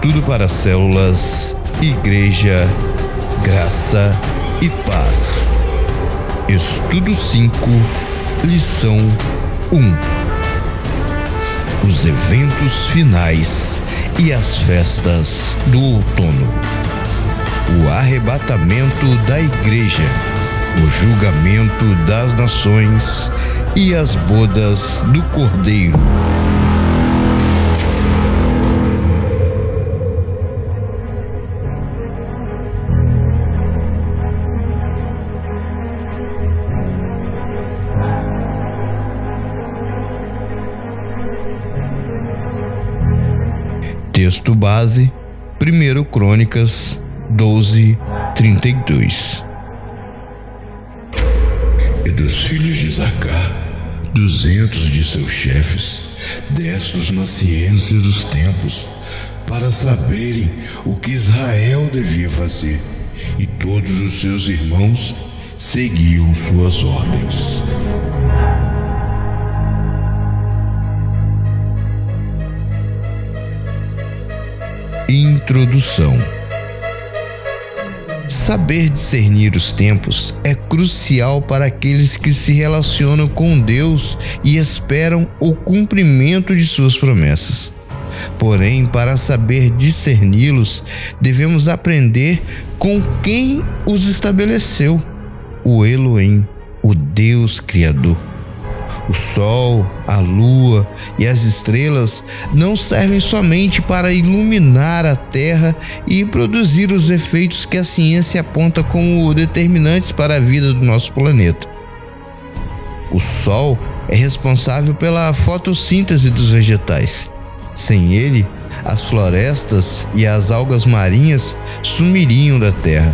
Estudo para células, Igreja, Graça e Paz. Estudo 5, lição 1. Os eventos finais e as festas do outono. O arrebatamento da Igreja, o julgamento das nações e as bodas do Cordeiro. Texto base, 1 Crônicas 12:32. E dos filhos de Zaccar, 200 de seus chefes, destros na ciência dos tempos, para saberem o que Israel devia fazer, e todos os seus irmãos seguiam suas ordens. Introdução. Saber discernir os tempos é crucial para aqueles que se relacionam com Deus e esperam o cumprimento de suas promessas. Porém, para saber discerni-los, devemos aprender com quem os estabeleceu: o Elohim, o Deus Criador. O sol, a lua e as estrelas não servem somente para iluminar a terra e produzir os efeitos que a ciência aponta como determinantes para a vida do nosso planeta. O sol é responsável pela fotossíntese dos vegetais. Sem ele, as florestas e as algas marinhas sumiriam da terra,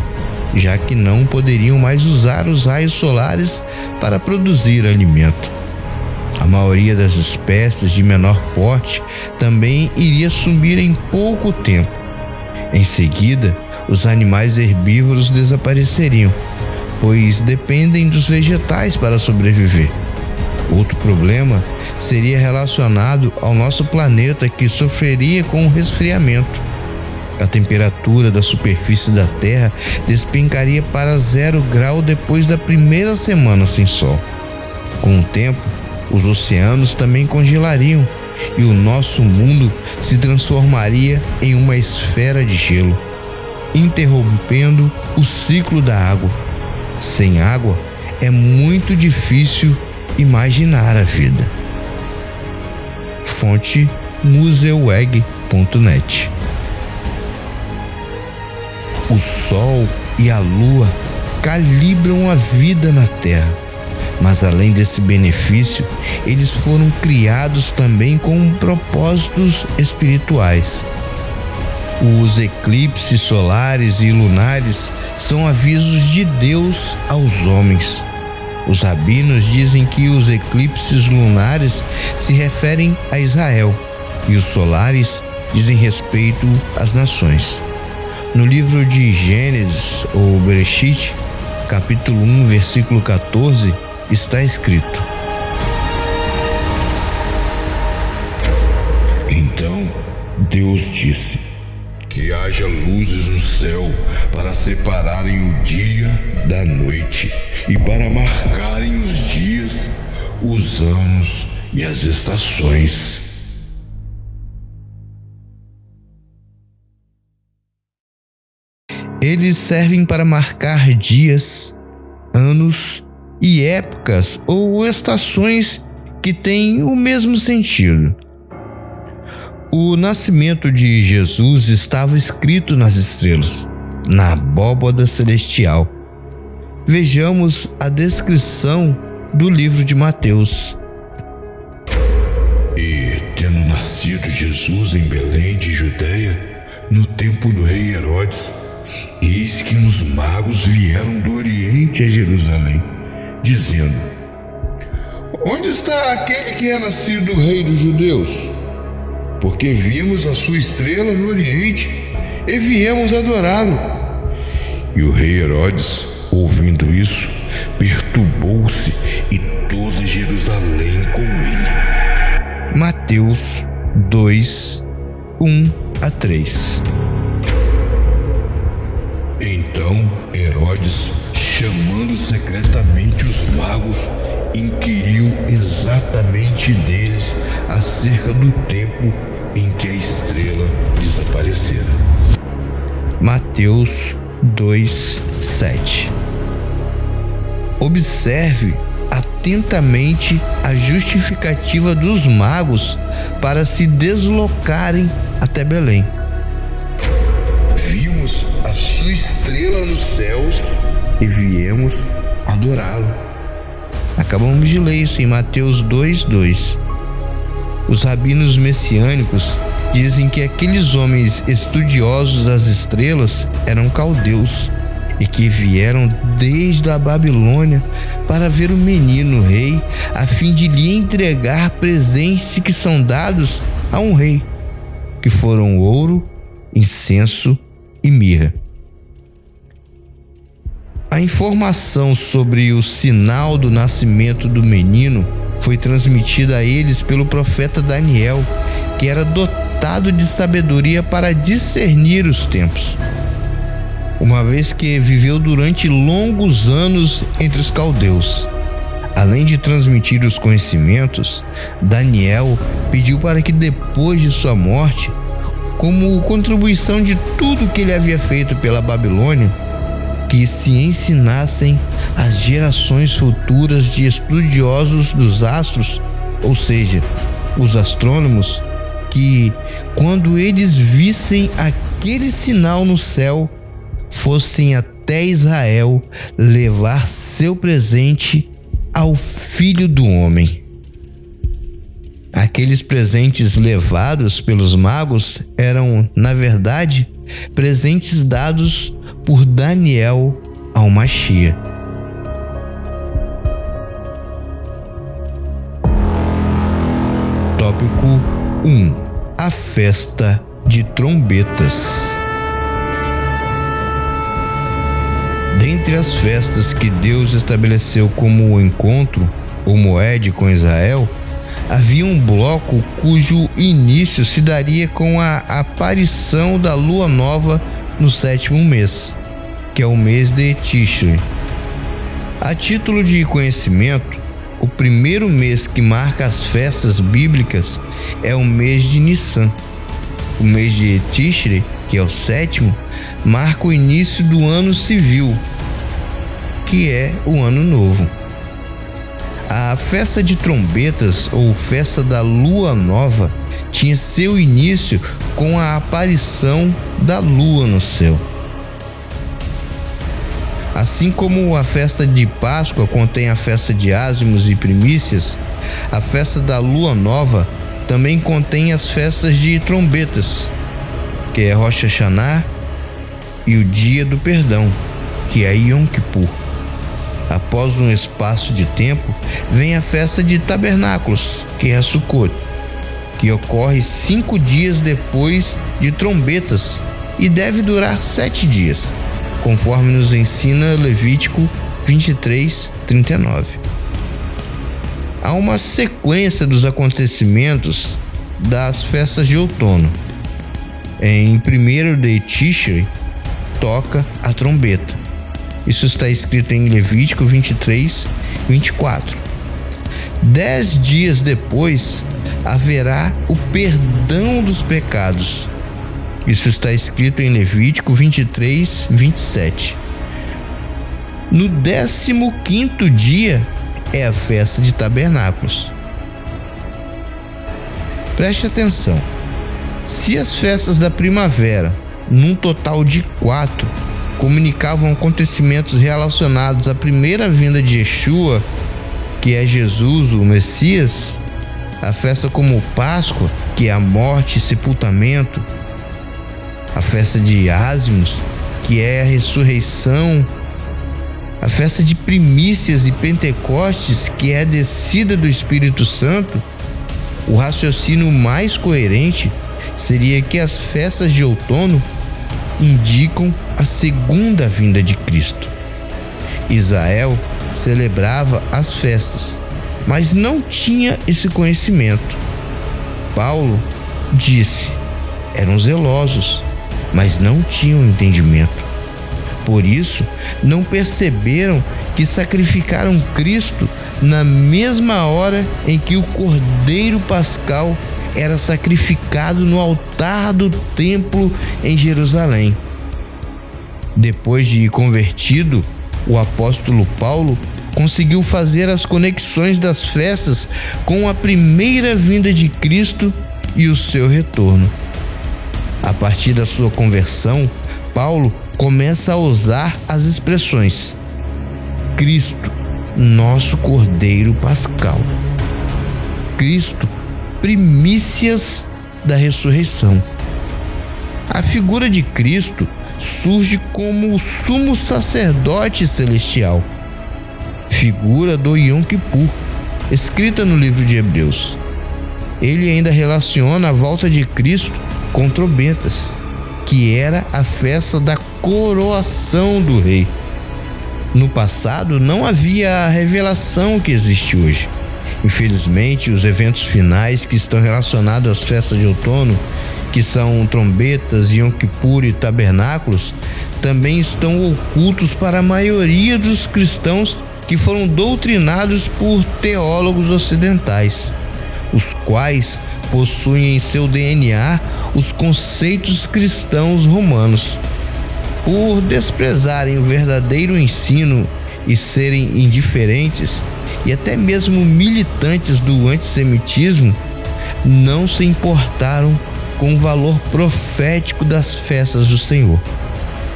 já que não poderiam mais usar os raios solares para produzir alimento. A maioria das espécies de menor porte também iria sumir em pouco tempo. Em seguida, os animais herbívoros desapareceriam, pois dependem dos vegetais para sobreviver. Outro problema seria relacionado ao nosso planeta, que sofreria com o resfriamento. A temperatura da superfície da Terra despencaria para 0 grau depois da primeira semana sem sol. Com o tempo, os oceanos também congelariam e o nosso mundo se transformaria em uma esfera de gelo, interrompendo o ciclo da água. Sem água, é muito difícil imaginar a vida. Fonte museweg.net. O Sol e a Lua calibram a vida na Terra. Mas além desse benefício, eles foram criados também com propósitos espirituais. Os eclipses solares e lunares são avisos de Deus aos homens. Os rabinos dizem que os eclipses lunares se referem a Israel e os solares dizem respeito às nações. No livro de Gênesis, ou Bereshit, capítulo 1, versículo 14, está escrito: Então Deus disse: que haja luzes no céu para separarem o dia da noite e para marcarem os dias, os anos e as estações. Eles servem para marcar dias, anos e épocas ou estações que têm o mesmo sentido. O nascimento de Jesus estava escrito nas estrelas, na abóbada celestial. Vejamos a descrição do livro de Mateus. E, tendo nascido Jesus em Belém de Judeia, no tempo do rei Herodes, eis que uns magos vieram do Oriente a Jerusalém, dizendo: onde está aquele que é nascido rei dos judeus? Porque vimos a sua estrela no Oriente e viemos adorá-lo. E o rei Herodes, ouvindo isso, perturbou-se e toda Jerusalém com ele. Mateus 2, 1 a 3. Então Herodes, chamando secretamente os magos, inquiriu exatamente deles acerca do tempo em que a estrela desaparecera. Mateus 2:7. Observe atentamente a justificativa dos magos para se deslocarem até Belém. Vimos a sua estrela nos céus E viemos adorá-lo. Acabamos de ler isso em Mateus 2:2. Os rabinos messiânicos dizem que aqueles homens estudiosos das estrelas eram caldeus e que vieram desde a Babilônia para ver o menino rei, a fim de lhe entregar presentes que são dados a um rei, que foram ouro, incenso e mirra. A informação sobre o sinal do nascimento do menino foi transmitida a eles pelo profeta Daniel, que era dotado de sabedoria para discernir os tempos, uma vez que viveu durante longos anos entre os caldeus. Além de transmitir os conhecimentos, Daniel pediu para que depois de sua morte, como contribuição de tudo que ele havia feito pela Babilônia, que se ensinassem às gerações futuras de estudiosos dos astros, ou seja, os astrônomos, que quando eles vissem aquele sinal no céu, fossem até Israel levar seu presente ao Filho do Homem. Aqueles presentes levados pelos magos eram, na verdade, presentes dados por Daniel ao Machia. Tópico 1. A festa de trombetas. Dentre as festas que Deus estabeleceu como o encontro, ou moed, com Israel, havia um bloco cujo início se daria com a aparição da lua nova no 7º mês, que é o mês de Tishri. A título de conhecimento, o primeiro mês que marca as festas bíblicas é o mês de Nissan. O mês de Tishri, que é o 7º, marca o início do ano civil, que é o ano novo. A festa de trombetas, ou festa da lua nova, tinha seu início com a aparição da lua no céu. Assim como a festa de Páscoa contém a festa de ázimos e primícias, a festa da lua nova também contém as festas de trombetas, que é Rosh Hashanah, e o dia do perdão, que é Yom Kippur. Após um espaço de tempo, vem a festa de tabernáculos, que é Sukkot, que ocorre 5 dias depois de trombetas e deve durar 7 dias, conforme nos ensina Levítico 23:39. Há uma sequência dos acontecimentos das festas de outono. Em 1º de Tishri, toca a trombeta. Isso está escrito em Levítico 23:24. 10 dias depois, haverá o perdão dos pecados. Isso está escrito em Levítico 23:27. No 15º dia é a festa de tabernáculos. Preste atenção. Se as festas da primavera, num total de 4, comunicavam acontecimentos relacionados à primeira vinda de Yeshua, que é Jesus, o Messias, a festa como Páscoa, que é a morte e sepultamento, a festa de ázimos, que é a ressurreição, a festa de primícias e Pentecostes, que é a descida do Espírito Santo, o raciocínio mais coerente seria que as festas de outono indicam a segunda vinda de Cristo. Israel celebrava as festas, mas não tinha esse conhecimento. Paulo disse eram zelosos, mas não tinham entendimento. Por isso, não perceberam que sacrificaram Cristo na mesma hora em que o Cordeiro Pascal era sacrificado no altar do templo em Jerusalém. Depois de convertido, o apóstolo Paulo conseguiu fazer as conexões das festas com a primeira vinda de Cristo e o seu retorno. A partir da sua conversão, Paulo começa a usar as expressões Cristo, nosso Cordeiro Pascal. Cristo, primícias da ressurreição. A figura de Cristo surge como o sumo sacerdote celestial, figura do Yom Kippur, escrita no livro de Hebreus. Ele ainda relaciona a volta de Cristo com trombetas, que era a festa da coroação do rei. No passado não havia a revelação que existe hoje. Infelizmente, os eventos finais que estão relacionados às festas de outono, que são trombetas, Yom Kippur e tabernáculos, também estão ocultos para a maioria dos cristãos que foram doutrinados por teólogos ocidentais, os quais possuem em seu DNA os conceitos cristãos romanos. Por desprezarem o verdadeiro ensino e serem indiferentes e até mesmo militantes do antissemitismo, não se importaram com o valor profético das festas do Senhor.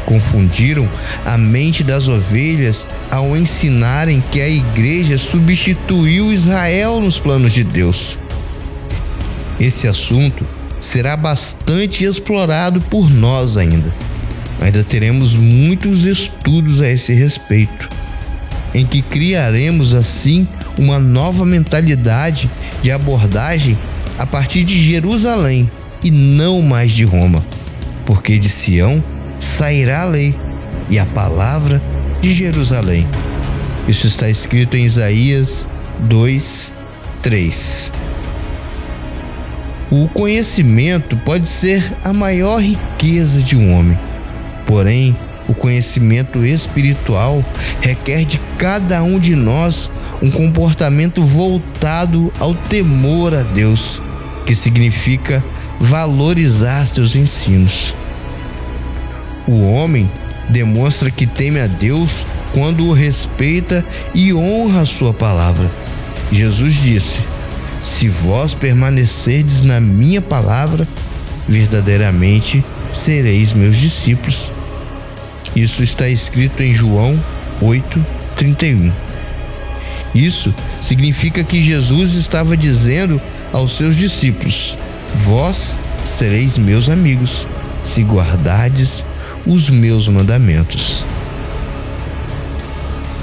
Confundiram a mente das ovelhas ao ensinarem que a igreja substituiu Israel nos planos de Deus. Esse assunto será bastante explorado por nós ainda. Ainda teremos muitos estudos a esse respeito, em que criaremos assim uma nova mentalidade de abordagem a partir de Jerusalém e não mais de Roma, porque de Sião sairá a lei e a palavra de Jerusalém. Isso está escrito em Isaías 2:3. O conhecimento pode ser a maior riqueza de um homem, porém, o conhecimento espiritual requer de cada um de nós um comportamento voltado ao temor a Deus, que significa valorizar seus ensinos. O homem demonstra que teme a Deus quando o respeita e honra a sua palavra. Jesus disse: se vós permanecerdes na minha palavra, verdadeiramente sereis meus discípulos. Isso está escrito em João 8:31. Isso significa que Jesus estava dizendo aos seus discípulos: vós sereis meus amigos, se guardardes os meus mandamentos.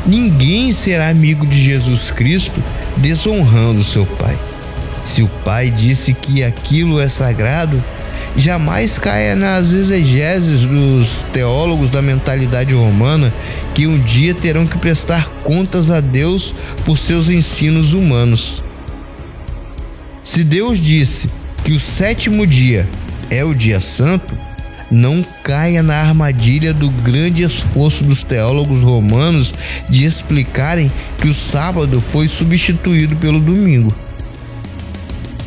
Ninguém será amigo de Jesus Cristo desonrando seu Pai. Se o Pai disse que aquilo é sagrado, jamais caia nas exegeses dos teólogos da mentalidade romana que um dia terão que prestar contas a Deus por seus ensinos humanos. Se Deus disse que o sétimo dia é o dia santo, não caia na armadilha do grande esforço dos teólogos romanos de explicarem que o sábado foi substituído pelo domingo.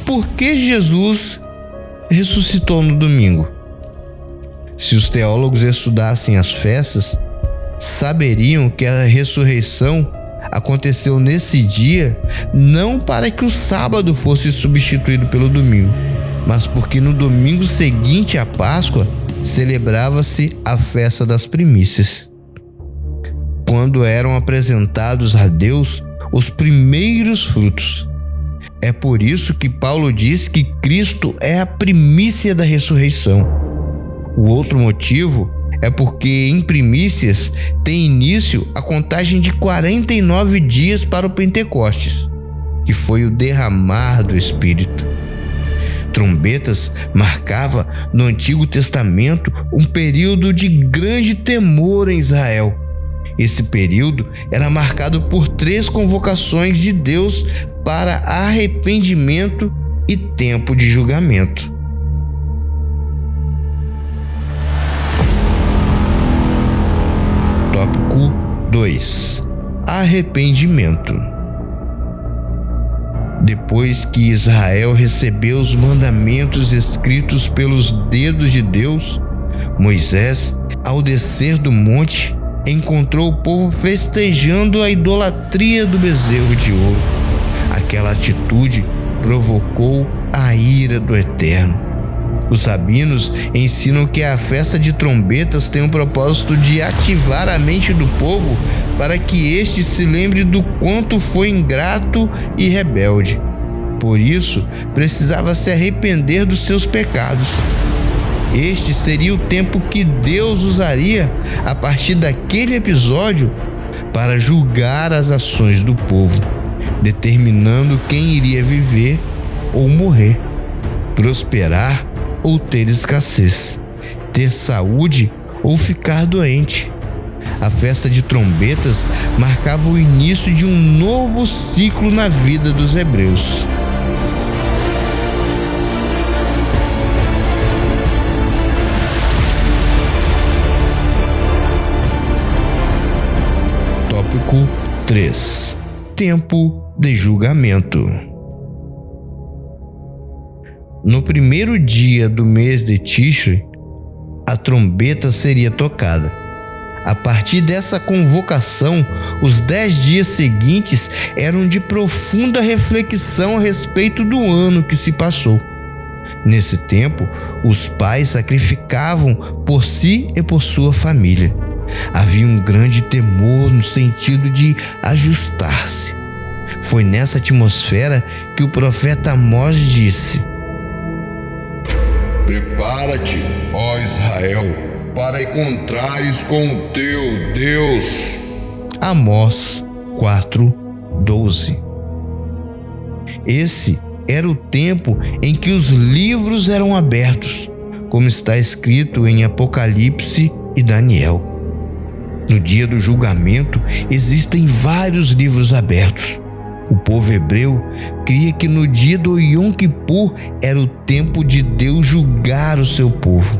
Por que Jesus ressuscitou no domingo? Se os teólogos estudassem as festas, saberiam que a ressurreição aconteceu nesse dia não para que o sábado fosse substituído pelo domingo, mas porque no domingo seguinte à Páscoa celebrava-se a festa das primícias, quando eram apresentados a Deus os primeiros frutos. É por isso que Paulo diz que Cristo é a primícia da ressurreição. O outro motivo é porque em primícias tem início a contagem de 49 dias para o Pentecostes, que foi o derramar do Espírito. Trombetas marcava no Antigo Testamento um período de grande temor em Israel. Esse período era marcado por 3 convocações de Deus para arrependimento e tempo de julgamento. 2. Arrependimento. Depois que Israel recebeu os mandamentos escritos pelos dedos de Deus, Moisés, ao descer do monte, encontrou o povo festejando a idolatria do bezerro de ouro. Aquela atitude provocou a ira do Eterno. Os rabinos ensinam que a festa de trombetas tem o propósito de ativar a mente do povo para que este se lembre do quanto foi ingrato e rebelde. Por isso, precisava se arrepender dos seus pecados. Este seria o tempo que Deus usaria a partir daquele episódio para julgar as ações do povo, determinando quem iria viver ou morrer, prosperar ou ter escassez, ter saúde ou ficar doente. A festa de trombetas marcava o início de um novo ciclo na vida dos hebreus. Tópico 3. Tempo de julgamento. No primeiro dia do mês de Tishri, a trombeta seria tocada. A partir dessa convocação, os 10 dias seguintes eram de profunda reflexão a respeito do ano que se passou. Nesse tempo, os pais sacrificavam por si e por sua família. Havia um grande temor no sentido de ajustar-se. Foi nessa atmosfera que o profeta Amós disse: Prepara-te, ó Israel, para encontrares com o teu Deus. Amós 4:12. Esse era o tempo em que os livros eram abertos, como está escrito em Apocalipse e Daniel. No dia do julgamento, existem vários livros abertos. O povo hebreu cria que no dia do Yom Kippur era o tempo de Deus julgar o seu povo.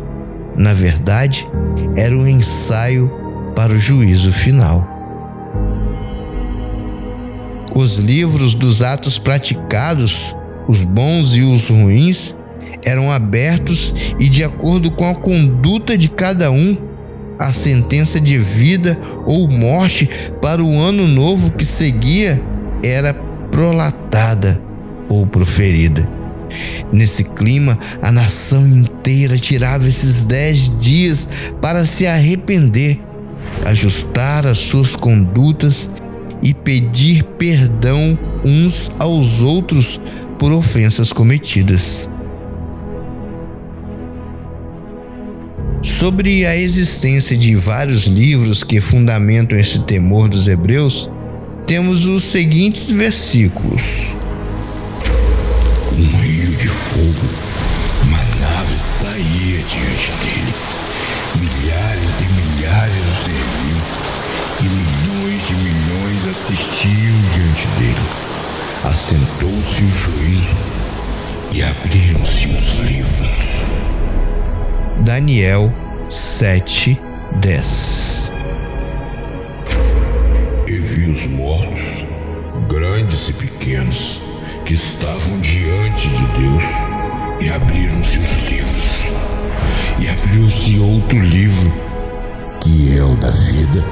Na verdade, era um ensaio para o juízo final. Os livros dos atos praticados, os bons e os ruins, eram abertos e, de acordo com a conduta de cada um, a sentença de vida ou morte para o ano novo que seguia era prolatada ou proferida. Nesse clima, a nação inteira tirava esses 10 dias para se arrepender, ajustar as suas condutas e pedir perdão uns aos outros por ofensas cometidas. Sobre a existência de vários livros que fundamentam esse temor dos hebreus, temos os seguintes versículos. Um rio de fogo, uma nave saía diante dele. Milhares de milhares o serviam e milhões de milhões assistiam diante dele. Assentou-se o juízo e abriram-se os livros. Daniel 7:10. E vi os mortos, grandes e pequenos, que estavam diante de Deus, e abriram-se os livros. E abriu-se outro livro, que é o da vida.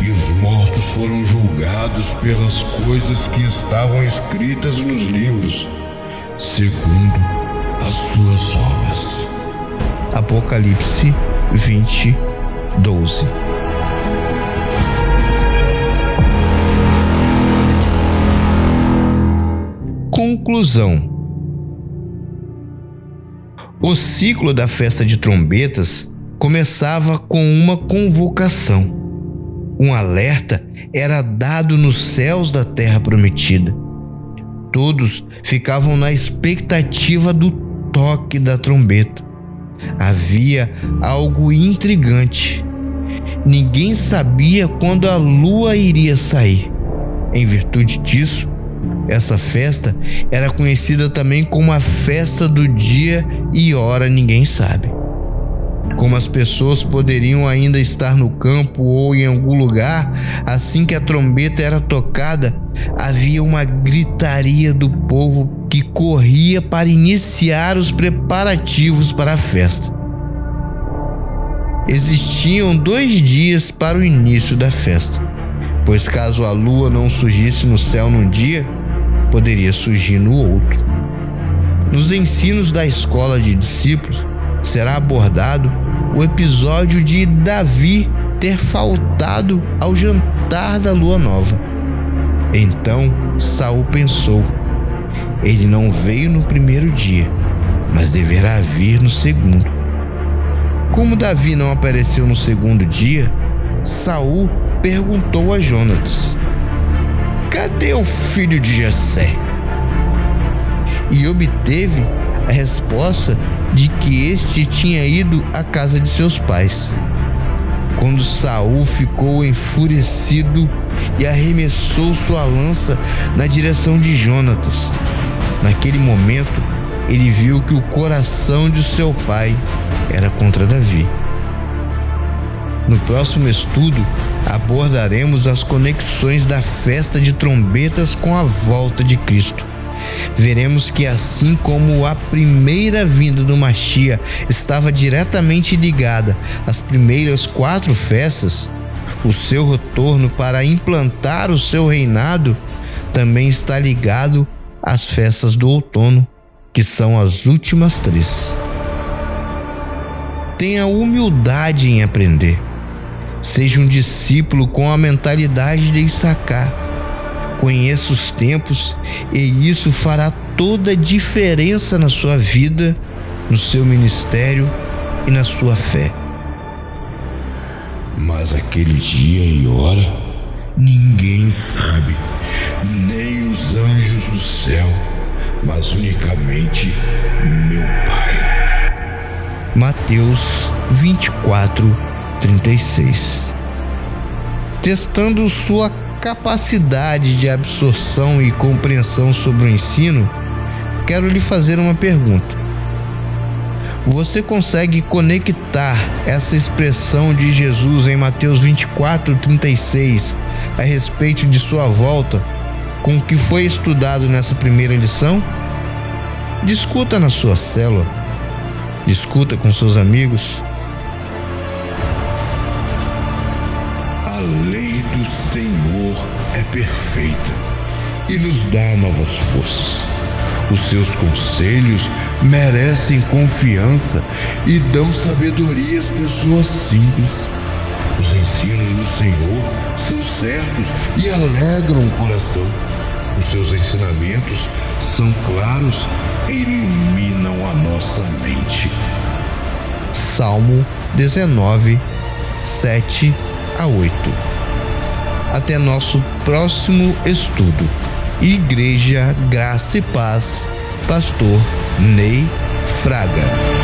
E os mortos foram julgados pelas coisas que estavam escritas nos livros, segundo as suas obras. Apocalipse 20:12. Conclusão. O ciclo da festa de trombetas começava com uma convocação. Um alerta era dado nos céus da terra prometida. Todos ficavam na expectativa do toque da trombeta. Havia algo intrigante. Ninguém sabia quando a lua iria sair. Em virtude disso, essa festa era conhecida também como a festa do dia e hora ninguém sabe. Como as pessoas poderiam ainda estar no campo ou em algum lugar, assim que a trombeta era tocada, havia uma gritaria do povo que corria para iniciar os preparativos para a festa. Existiam 2 dias para o início da festa, pois caso a lua não surgisse no céu num dia, poderia surgir no outro. Nos ensinos da escola de discípulos, será abordado o episódio de Davi ter faltado ao jantar da lua nova. Então Saul pensou: ele não veio no primeiro dia, mas deverá vir no segundo. Como Davi não apareceu no segundo dia, Saul perguntou a Jonatas: cadê o filho de Jessé? E obteve a resposta de que este tinha ido à casa de seus pais. Quando Saul ficou enfurecido e arremessou sua lança na direção de Jonatas. Naquele momento, ele viu que o coração de seu pai era contra Davi. No próximo estudo, abordaremos as conexões da festa de trombetas com a volta de Cristo. Veremos que assim como a primeira vinda do Mashiach estava diretamente ligada às primeiras 4 festas, o seu retorno para implantar o seu reinado também está ligado às festas do outono, que são as últimas 3. Tenha humildade em aprender. Seja um discípulo com a mentalidade de Issacar. Conheça os tempos e isso fará toda a diferença na sua vida, no seu ministério e na sua fé. Mas aquele dia e hora ninguém sabe, nem os anjos do céu, mas unicamente meu Pai. Mateus 24:36. Testando sua capacidade de absorção e compreensão sobre o ensino, quero lhe fazer uma pergunta. Você consegue conectar essa expressão de Jesus em Mateus 24:36 a respeito de sua volta com o que foi estudado nessa primeira lição? Discuta na sua célula, discuta com seus amigos. A lei do Senhor é perfeita e nos dá novas forças. Os seus conselhos merecem confiança e dão sabedoria às pessoas simples. Os ensinos do Senhor são certos e alegram o coração. Os seus ensinamentos são claros e iluminam a nossa mente. Salmo 19:7-8. Até nosso próximo estudo. Igreja Graça e Paz, Pastor Ney Fraga.